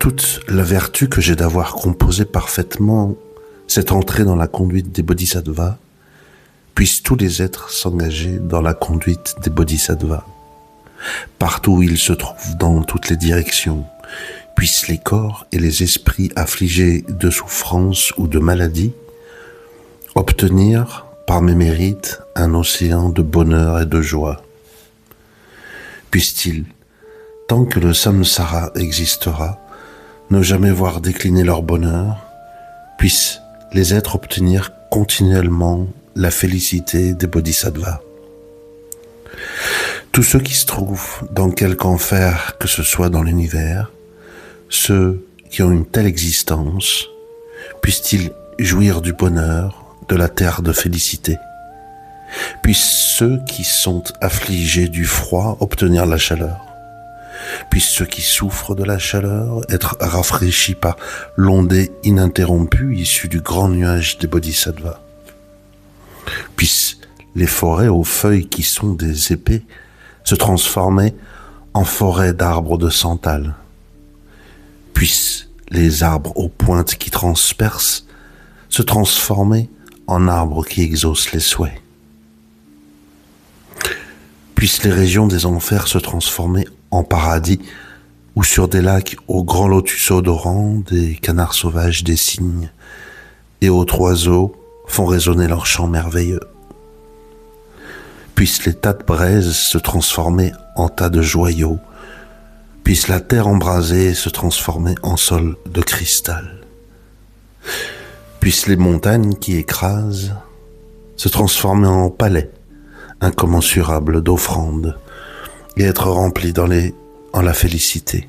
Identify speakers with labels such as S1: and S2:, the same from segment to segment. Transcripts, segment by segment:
S1: toute la vertu que j'ai d'avoir composé parfaitement cette entrée dans la conduite des bodhisattvas, puissent tous les êtres s'engager dans la conduite des bodhisattvas. Partout où ils se trouvent, dans toutes les directions, puissent les corps et les esprits affligés de souffrance ou de maladie obtenir, par mes mérites, un océan de bonheur et de joie. Puissent-ils, tant que le samsara existera, ne jamais voir décliner leur bonheur, puissent les êtres obtenir continuellement la félicité des bodhisattvas. Tous ceux qui se trouvent dans quelque enfer que ce soit dans l'univers, ceux qui ont une telle existence, puissent-ils jouir du bonheur de la terre de félicité. Puissent ceux qui sont affligés du froid obtenir la chaleur. Puissent ceux qui souffrent de la chaleur être rafraîchis par l'ondée ininterrompue issue du grand nuage des bodhisattvas. Puissent les forêts aux feuilles qui sont des épées se transformer en forêts d'arbres de santal. Puissent les arbres aux pointes qui transpercent se transformer en arbres qui exaucent les souhaits. Puissent les régions des enfers se transformer en paradis, où sur des lacs aux grands lotus odorants, des canards sauvages, des cygnes et autres oiseaux font résonner leurs chants merveilleux. Puissent les tas de braises se transformer en tas de joyaux, puisse la terre embrasée se transformer en sol de cristal. Puissent les montagnes qui écrasent se transformer en palais incommensurables d'offrandes et être remplies en la félicité.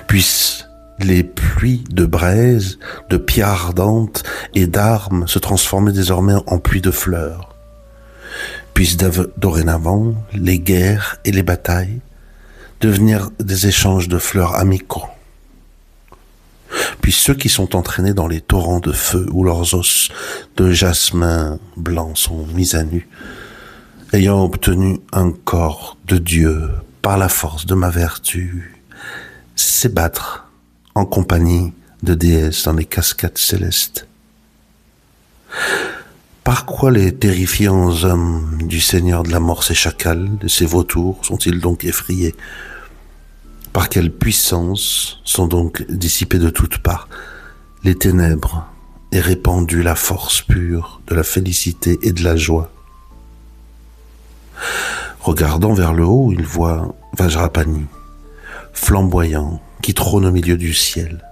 S1: Puissent les pluies de braises, de pierres ardentes et d'armes se transformer désormais en pluies de fleurs. Puissent dorénavant les guerres et les batailles devenir des échanges de fleurs amicaux. Puis ceux qui sont entraînés dans les torrents de feu où leurs os de jasmin blanc sont mis à nu, ayant obtenu un corps de Dieu par la force de ma vertu, s'ébattre en compagnie de déesses dans les cascades célestes. Par quoi les terrifiants hommes du Seigneur de la mort, ces chacals, de ces vautours, sont-ils donc effrayés? Par quelle puissance sont donc dissipées de toutes parts les ténèbres et répandue la force pure de la félicité et de la joie? Regardant vers le haut, il voit Vajrapani, flamboyant, qui trône au milieu du ciel.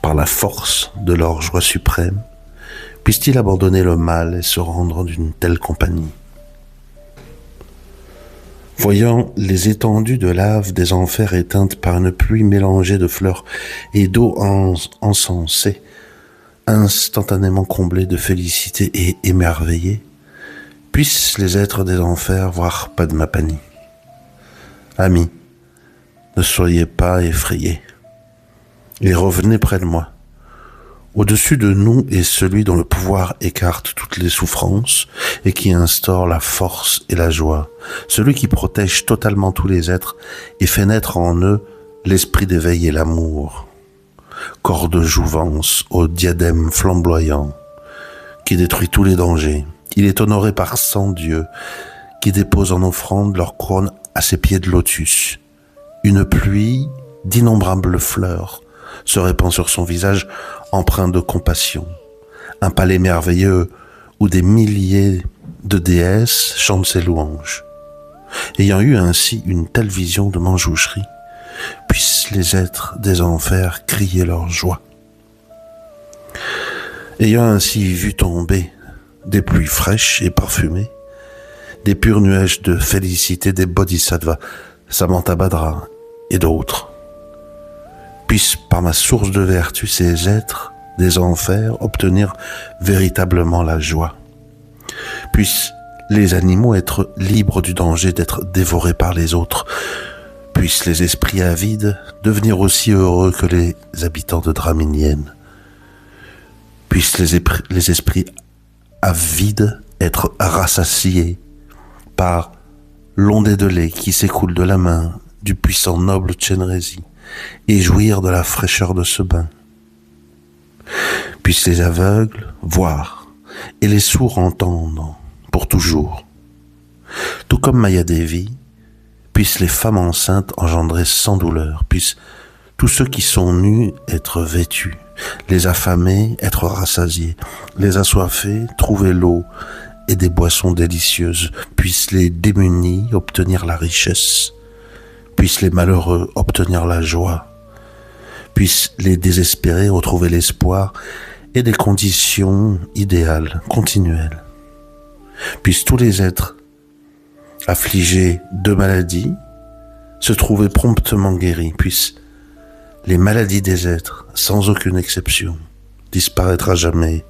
S1: Par la force de leur joie suprême, puisse-t-il abandonner le mal et se rendre d'une telle compagnie? Voyant les étendues de lave des enfers éteintes par une pluie mélangée de fleurs et d'eau encensée, instantanément comblés de félicité et émerveillés, puissent les êtres des enfers voir Padmapani. Amis, ne soyez pas effrayés, et revenez près de moi. Au-dessus de nous est celui dont le pouvoir écarte toutes les souffrances et qui instaure la force et la joie, celui qui protège totalement tous les êtres et fait naître en eux l'esprit d'éveil et l'amour, corps de jouvence au diadème flamboyant, qui détruit tous les dangers. Il est honoré par 100 dieux qui déposent en offrande leur couronne à ses pieds de lotus. Une pluie d'innombrables fleurs se répand sur son visage empreint de compassion. Un palais merveilleux où des milliers de déesses chantent ses louanges. Ayant eu ainsi une telle vision de manjoucherie, puissent les êtres des enfers crier leur joie. Ayant ainsi vu tomber des pluies fraîches et parfumées, des purs nuages de félicité des bodhisattvas, Samantabhadra et d'autres, puissent par ma source de vertu ces êtres des enfers obtenir véritablement la joie. Puissent les animaux être libres du danger d'être dévorés par les autres. Puissent les esprits avides devenir aussi heureux que les habitants de Draminienne. Puissent les esprits avides être rassasiés par l'ondée de lait qui s'écoule de la main du puissant noble Chenrezig et jouir de la fraîcheur de ce bain. Puissent les aveugles voir et les sourds entendre pour toujours. Tout comme Mayadevi, puissent les femmes enceintes engendrer sans douleur, puissent tous ceux qui sont nus être vêtus, les affamés être rassasiés, les assoiffés trouver l'eau et des boissons délicieuses, puissent les démunis obtenir la richesse, puissent les malheureux obtenir la joie, puissent les désespérés retrouver l'espoir et des conditions idéales, continuelles. Puissent tous les êtres affligés de maladies se trouver promptement guéris, puissent les maladies des êtres, sans aucune exception, disparaître à jamais.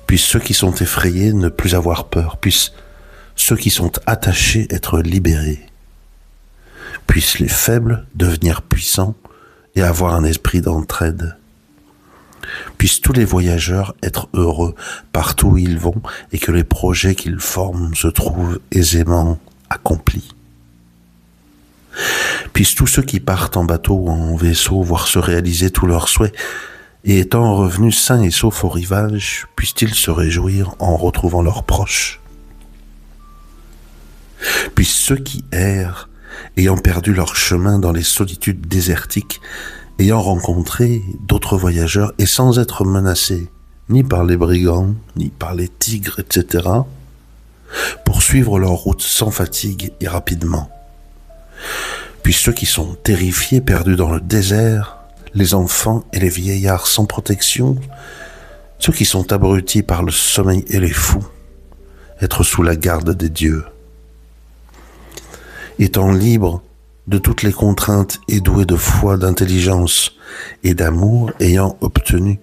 S1: Puissent ceux qui sont effrayés ne plus avoir peur, puissent ceux qui sont attachés être libérés. Puissent les faibles devenir puissants et avoir un esprit d'entraide. Puissent tous les voyageurs être heureux partout où ils vont et que les projets qu'ils forment se trouvent aisément accomplis. Puissent tous ceux qui partent en bateau ou en vaisseau voir se réaliser tous leurs souhaits et étant revenus sains et saufs au rivage, puissent-ils se réjouir en retrouvant leurs proches. Puissent ceux qui errent, ayant perdu leur chemin dans les solitudes désertiques, ayant rencontré d'autres voyageurs et sans être menacés ni par les brigands, ni par les tigres, etc., poursuivre leur route sans fatigue et rapidement. Puis ceux qui sont terrifiés, perdus dans le désert, les enfants et les vieillards sans protection, ceux qui sont abrutis par le sommeil et les fous, être sous la garde des dieux. Étant libres de toutes les contraintes et doués de foi, d'intelligence et d'amour, ayant obtenu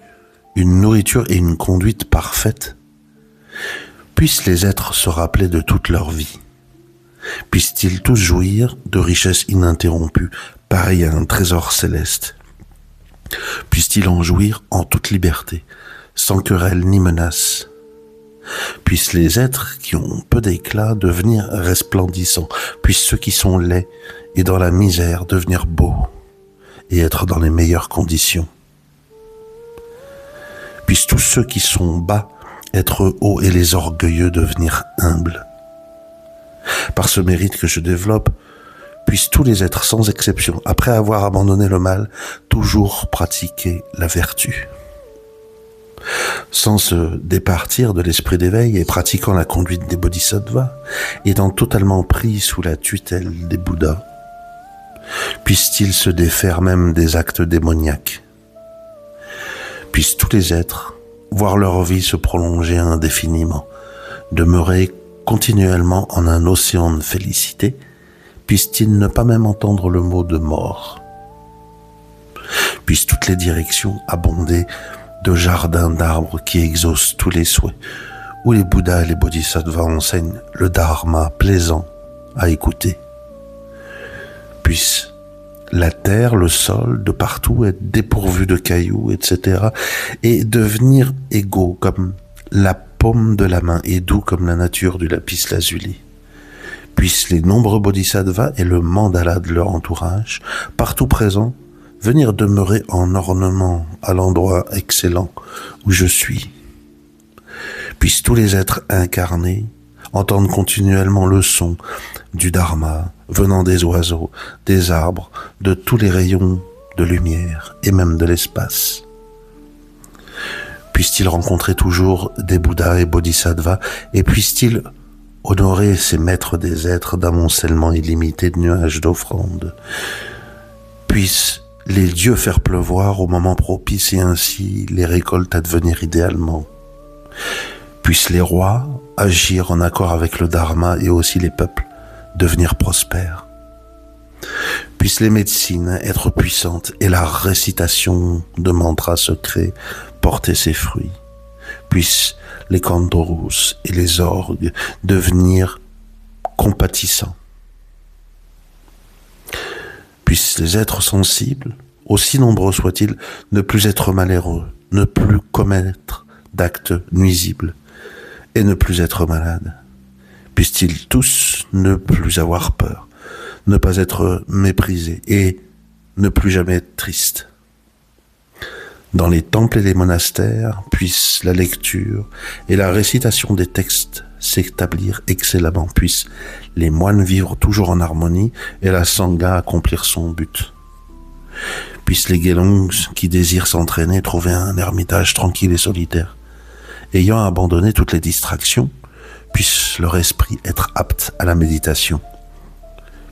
S1: une nourriture et une conduite parfaite, puissent les êtres se rappeler de toute leur vie. Puissent-ils tous jouir de richesses ininterrompues, pareilles à un trésor céleste. Puissent-ils en jouir en toute liberté, sans querelle ni menace. Puissent les êtres qui ont peu d'éclat devenir resplendissants, puissent ceux qui sont laids et dans la misère devenir beaux et être dans les meilleures conditions. Puissent tous ceux qui sont bas être hauts et les orgueilleux devenir humbles. Par ce mérite que je développe, puissent tous les êtres sans exception, après avoir abandonné le mal, toujours pratiquer la vertu. Sans se départir de l'esprit d'éveil et pratiquant la conduite des bodhisattvas, étant totalement pris sous la tutelle des Bouddhas, puissent-ils se défaire même des actes démoniaques. Puissent tous les êtres voir leur vie se prolonger indéfiniment, demeurer continuellement en un océan de félicité, puissent-ils ne pas même entendre le mot de mort. Puissent toutes les directions abonder de jardins d'arbres qui exaucent tous les souhaits, où les Bouddhas et les Bodhisattvas enseignent le Dharma plaisant à écouter. Puisse la terre, le sol, de partout être dépourvu de cailloux, etc., et devenir égaux comme la paume de la main et doux comme la nature du lapis lazuli. Puissent les nombreux Bodhisattvas et le mandala de leur entourage, partout présents, venir demeurer en ornement à l'endroit excellent où je suis. Puissent tous les êtres incarnés entendre continuellement le son du Dharma venant des oiseaux, des arbres, de tous les rayons de lumière et même de l'espace. Puissent-ils rencontrer toujours des Bouddhas et Bodhisattvas et puissent-ils honorer ces maîtres des êtres d'amoncellement illimité de nuages d'offrandes. Puissent les dieux faire pleuvoir au moment propice et ainsi les récoltes advenir idéalement. Puissent les rois agir en accord avec le Dharma et aussi les peuples devenir prospères. Puissent les médecines être puissantes et la récitation de mantras secrets porter ses fruits. Puissent les kandorus et les orgues devenir compatissants. Puissent les êtres sensibles, aussi nombreux soient-ils, ne plus être malheureux, ne plus commettre d'actes nuisibles et ne plus être malades. Puissent-ils tous ne plus avoir peur, ne pas être méprisé et ne plus jamais être triste. Dans les temples et les monastères, puisse la lecture et la récitation des textes s'établir excellemment, puissent les moines vivre toujours en harmonie et la sangha accomplir son but. Puissent les gelongs qui désirent s'entraîner trouver un ermitage tranquille et solitaire. Ayant abandonné toutes les distractions, puisse leur esprit être apte à la méditation.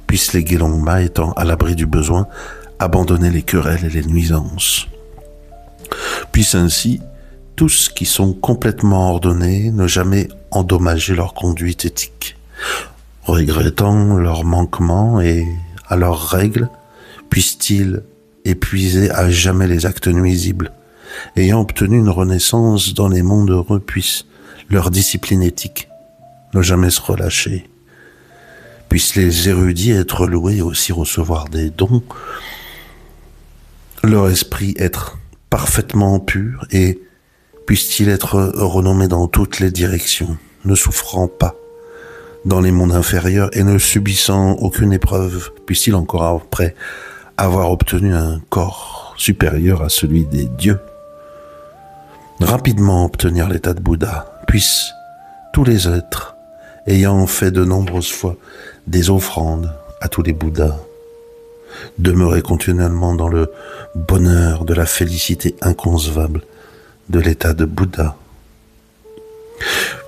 S1: Puissent les gelongma étant à l'abri du besoin, abandonner les querelles et les nuisances. Puissent ainsi tous qui sont complètement ordonnés ne jamais endommager leur conduite éthique, regrettant leurs manquements et à leurs règles, puissent-ils épuiser à jamais les actes nuisibles, ayant obtenu une renaissance dans les mondes heureux, puissent leur discipline éthique ne jamais se relâcher, puissent les érudits être loués et aussi recevoir des dons, leur esprit être parfaitement pur et puisse-t-il être renommé dans toutes les directions, ne souffrant pas dans les mondes inférieurs et ne subissant aucune épreuve, puisse-t-il encore après avoir obtenu un corps supérieur à celui des dieux, rapidement obtenir l'état de Bouddha, puissent tous les êtres, ayant fait de nombreuses fois des offrandes à tous les Bouddhas, demeurer continuellement dans le bonheur de la félicité inconcevable de l'état de Bouddha.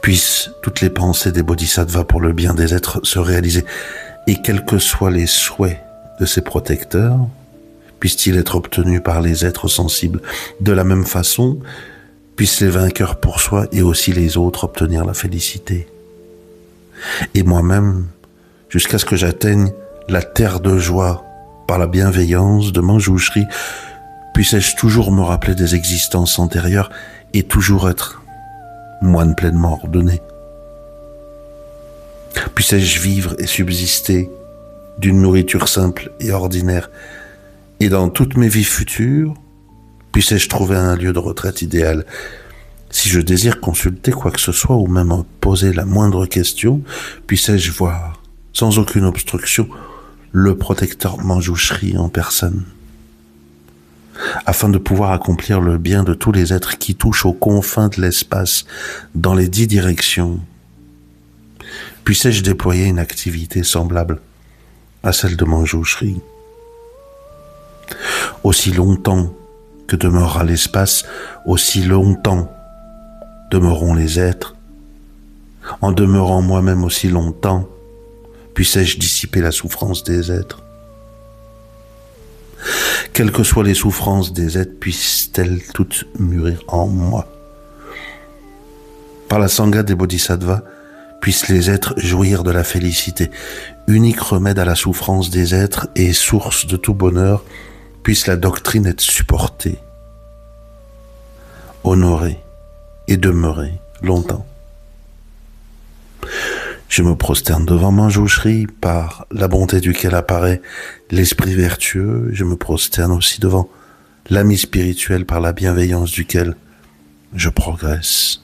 S1: Puissent toutes les pensées des bodhisattvas pour le bien des êtres se réaliser, et quels que soient les souhaits de ses protecteurs, puissent-ils être obtenus par les êtres sensibles de la même façon, puissent les vainqueurs pour soi et aussi les autres obtenir la félicité. Et moi-même, jusqu'à ce que j'atteigne la terre de joie par la bienveillance de Manjushri, puissais-je toujours me rappeler des existences antérieures et toujours être moine pleinement ordonné. Puissais-je vivre et subsister d'une nourriture simple et ordinaire, et dans toutes mes vies futures, puissais-je trouver un lieu de retraite idéal. Si je désire consulter quoi que ce soit ou même poser la moindre question, puissais-je voir, sans aucune obstruction, le protecteur Manjushri en personne, afin de pouvoir accomplir le bien de tous les êtres qui touchent aux confins de l'espace dans les 10 directions. Puissais-je déployer une activité semblable à celle de Manjushri. Aussi longtemps que demeurera l'espace, aussi longtemps demeureront les êtres. En demeurant moi-même aussi longtemps, puissais-je dissiper la souffrance des êtres. Quelles que soient les souffrances des êtres, puissent-elles toutes mûrir en moi. Par la sangha des bodhisattvas, puissent les êtres jouir de la félicité, unique remède à la souffrance des êtres et source de tout bonheur, puisse la doctrine être supportée, honorée et demeurer longtemps. Je me prosterne devant Manjushri, par la bonté duquel apparaît l'esprit vertueux. Je me prosterne aussi devant l'ami spirituel par la bienveillance duquel je progresse.